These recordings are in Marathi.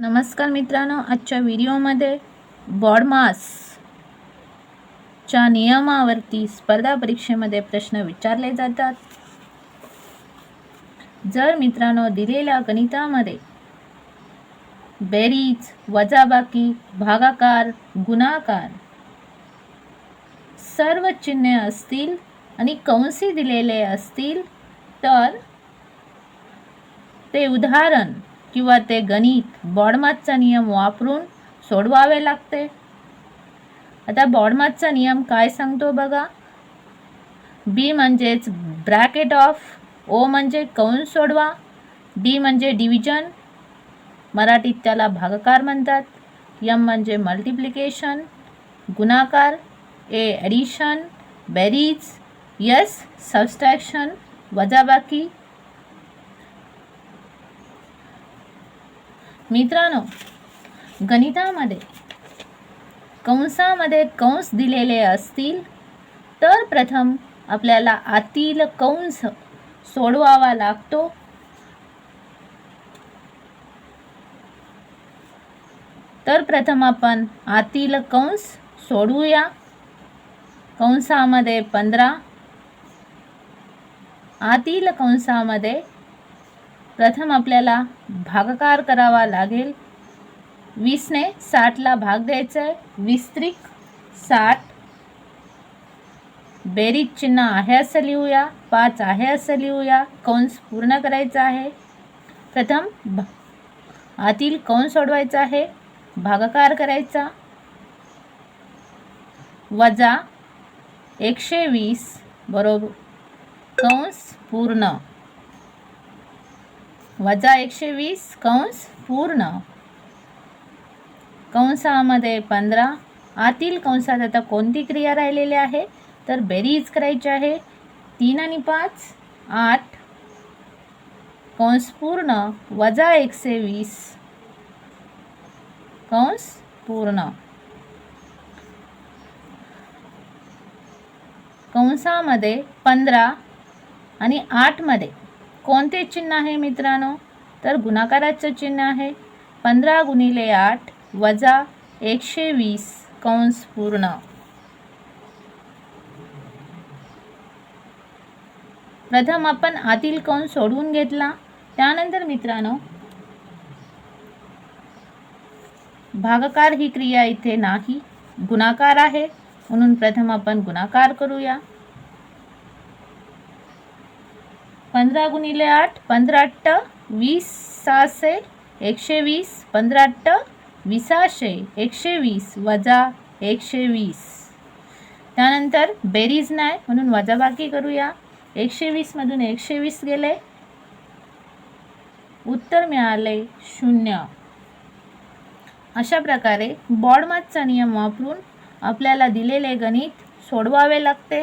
नमस्कार मित्रांनो, आजच्या व्हिडिओमध्ये बॉडमासच्या नियमावरती स्पर्धा परीक्षेमध्ये प्रश्न विचारले जातात। जर मित्रांनो दिलेल्या गणितामध्ये बेरीज, वजाबाकी, भागाकार, गुणाकार सर्व चिन्हे असतील आणि कंसी दिलेले असतील तर ते उदाहरण किंवा ते गणित बॉडमासचा नियम वापरून सोडवावे लागते। आता बॉडमासचा नियम काय सांगतो बघा। बी म्हणजेच ब्रॅकेट ऑफ, ओ म्हणजे कंस सोडवा, डी म्हणजे डिव्हिजन, मराठीत त्याला भागाकार म्हणतात, एम म्हणजे मल्टिप्लिकेशन, गुणाकार, ए ॲडिशन, बेरीज, एस सबस्ट्रॅक्शन, वजाबाकी। मित्रांनो गणितामध्ये कंसामध्ये कंस दिलेले असतील तर प्रथम आपल्याला आतील कंस सोडवावा लागतो। तर प्रथम आपण आतील कंस सोडवूया। कंसामध्ये 15, आतील कंसामध्ये प्रथम आपल्याला भागाकार करावा लागेल। 20 ने 60 ला भाग द्यायचा आहे, 20 त्रिक 60। बेरीज चिन्ह आहे असं लिहूया, 5 आहे असं लिहूया, कंस पूर्ण करायचा आहे। प्रथम आतील कंस सोडवायचा आहे, भागाकार करायचा, वजा 120 बरोबर कंस पूर्ण, वजा 120 कंस पूर्ण। कंसामध्ये 15, आतील कंसात आता कोणती क्रिया राहिलेली आहे तर बेरीज करायची आहे। 3 आणि 5 8 कंस पूर्ण, वजा 120 कंस पूर्ण। कंसामध्ये 15 आणि 8 मध्ये कोणते चिन्ह आहे मित्रांनो तर गुणाकाराचं चिन्ह आहे। 15 गुणिले 8 वजा 120 कंस पूर्ण। प्रथम आपण आतील कंस सोडवून घेतला, त्यानंतर मित्रांनो भागाकार ही क्रिया इथे नाही, गुणाकार आहे, म्हणून प्रथम आपण गुणाकार करूया। 15 गुणिले 8 15 8 20 600 120, 15 8 20 120 वजा 120। त्यानंतर बेरीज नाही म्हणून वजाबाकी करूया। 120 मधून 120 गेले, उत्तर मिळाले 0। अशा प्रकारे बॉडमासचा नियम वापरून आपल्याला दिलेले गणित सोडवावे लागते।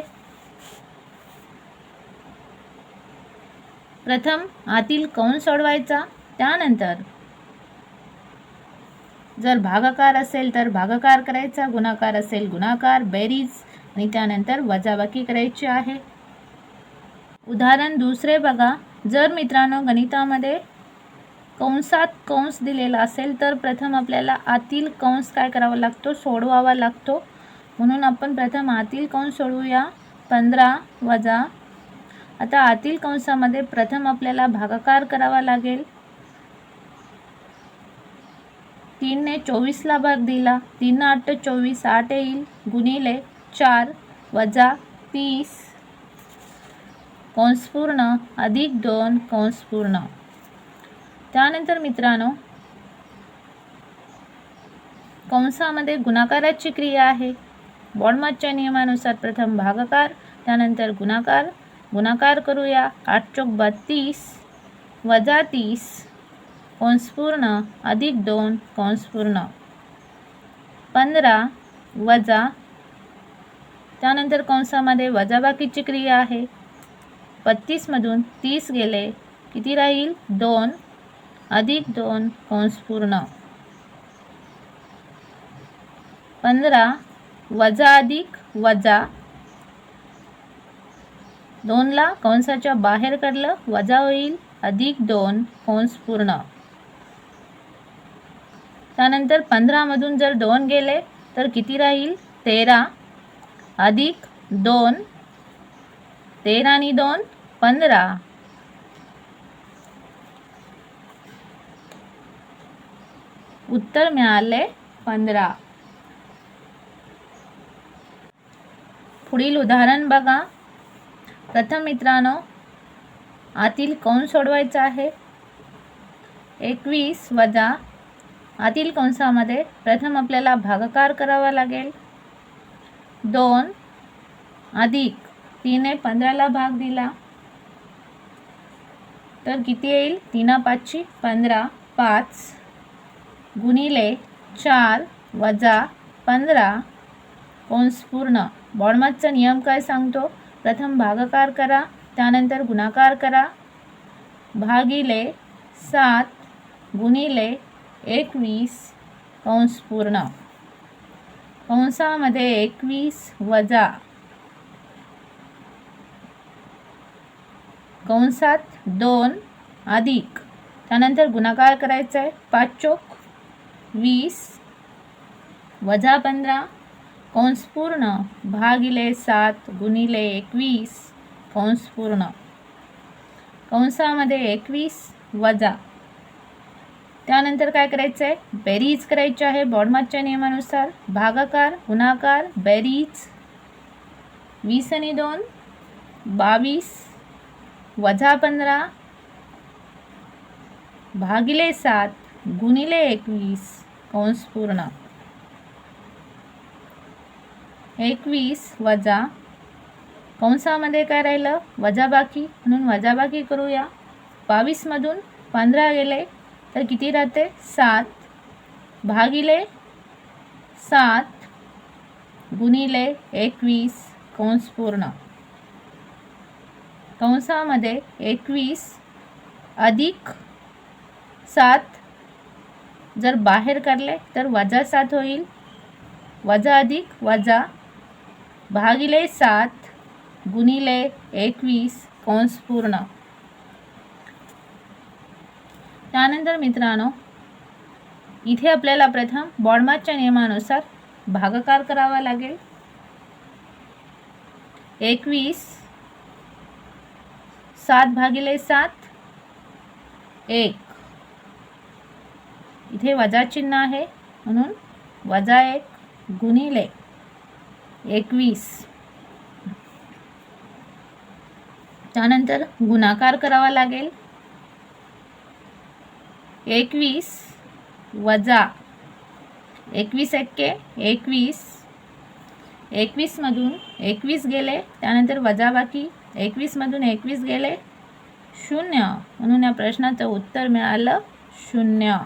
प्रथम आतील कंस सोडवायचा, त्यानंतर जर भागाकार असेल तर भागाकार करायचा, गुणाकार असेल गुणाकार, बेरीज आणि त्यानंतर वजाबाकी करायची आहे। उदाहरण दुसरे बघा। जर मित्रांनो गणितामध्ये कंसात कंस दिलेला असेल तर प्रथम आपल्याला आतील कंस काय करावा लागतो सोडवावा लागतो, म्हणून आपण प्रथम आतील कंस सोडवूया। 15 वजा, आता आतील कंसामध्ये प्रथम आपल्याला भागाकार करावा लागेल। 3 ने 24 ला भाग दिला, 3 8 24 8 येईल, गुणिले 4 वजा 30 कंस पूर्ण अधिक 2 कंस पूर्ण। त्यानंतर मित्रांनो कंसामध्ये गुणाकाराची क्रिया आहे। बॉडमासच्या नियमानुसार प्रथम भागाकार त्यानंतर गुणाकार, गुणाकार करूया। 8 चौक 32 वजा 30 कंस पूर्ण अधिक 2 कंस पूर्ण। 15 वजा, त्यानंतर कंसामध्ये वजाबाकीची क्रिया आहे। 32 मधून 30 गेले, किती राहील 2 अधिक 2 कंस पूर्ण। 15 वजा अधिक वजा, 2 ला कंसाच्या बाहेर काढलं, वजा होईल अधिक 2 कंस पूर्ण। त्यानंतर 15मधून जर 2 गेले तर किती राहील? 13 अधिक 2, 13 आणि 2 15. उत्तर मिळाले 15. पुढील उदाहरण बघा. प्रथम मित्रांनो आतील कंस सोडवायचा आहे. 21 वजा आतील कंसामध्ये प्रथम आपल्याला भागाकार करावा लागेल. 2 अधिक 3 ने 15ला भाग दिला तर किती येईल? 3 5 15, 5 गुणिले 4 वजा 15 कंस पूर्ण. बॉडमार्कचा नियम काय सांगतो? प्रथम भागाकार करा, त्यानंतर गुणाकार करा, भागिले 7 गुणिले 21 कंस पूर्ण. कंसामध्ये 21 वजा कंसात 2 अधिक त्यानंतर गुणाकार करायचा आहे. 5 चोक 20 वजा 15 कंस पूर्ण भागिले 7 गुणिले 21 कंस पूर्ण. कंसामध्ये 21 वजा त्यानंतर काय करायचं आहे? बेरीज करायची आहे बॉडमार्कच्या नियमानुसार. भागाकार गुणाकार बेरीज. 20 आणि 2 22 वजा 15 भागिले 7 गुणिले 21 कंस पूर्ण. 21 वजा कंसामध्ये काय राहिलं? वजाबाकी, म्हणून वजाबाकी करूया. 22मधून 15 गेले तर किती राहते? 7 भागिले 7 गुणिले 21 कंस पूर्ण. कंसामध्ये 21 अधिक 7 जर बाहेर काढले तर वजा 7 होईल. वजा अधिक वजा भागिले 7 गुणिले 21 कंस पूर्ण. त्यानंतर मित्रांनो इथे आपल्याला प्रथम बॉडमार्कच्या नियमानुसार भागाकार करावा लागेल. 21 7 भागिले 7 1. इथे वजा चिन्ह आहे म्हणून वजा 1 गुणिले 21. त्यानंतर गुणाकार करावा लागेल. 21 वजा 21 एक्के 21. 21मधून 21 गेले त्यानंतर वजाबाकी. 21मधून 21 गेले 0, म्हणून या प्रश्नाचं उत्तर मिळालं 0.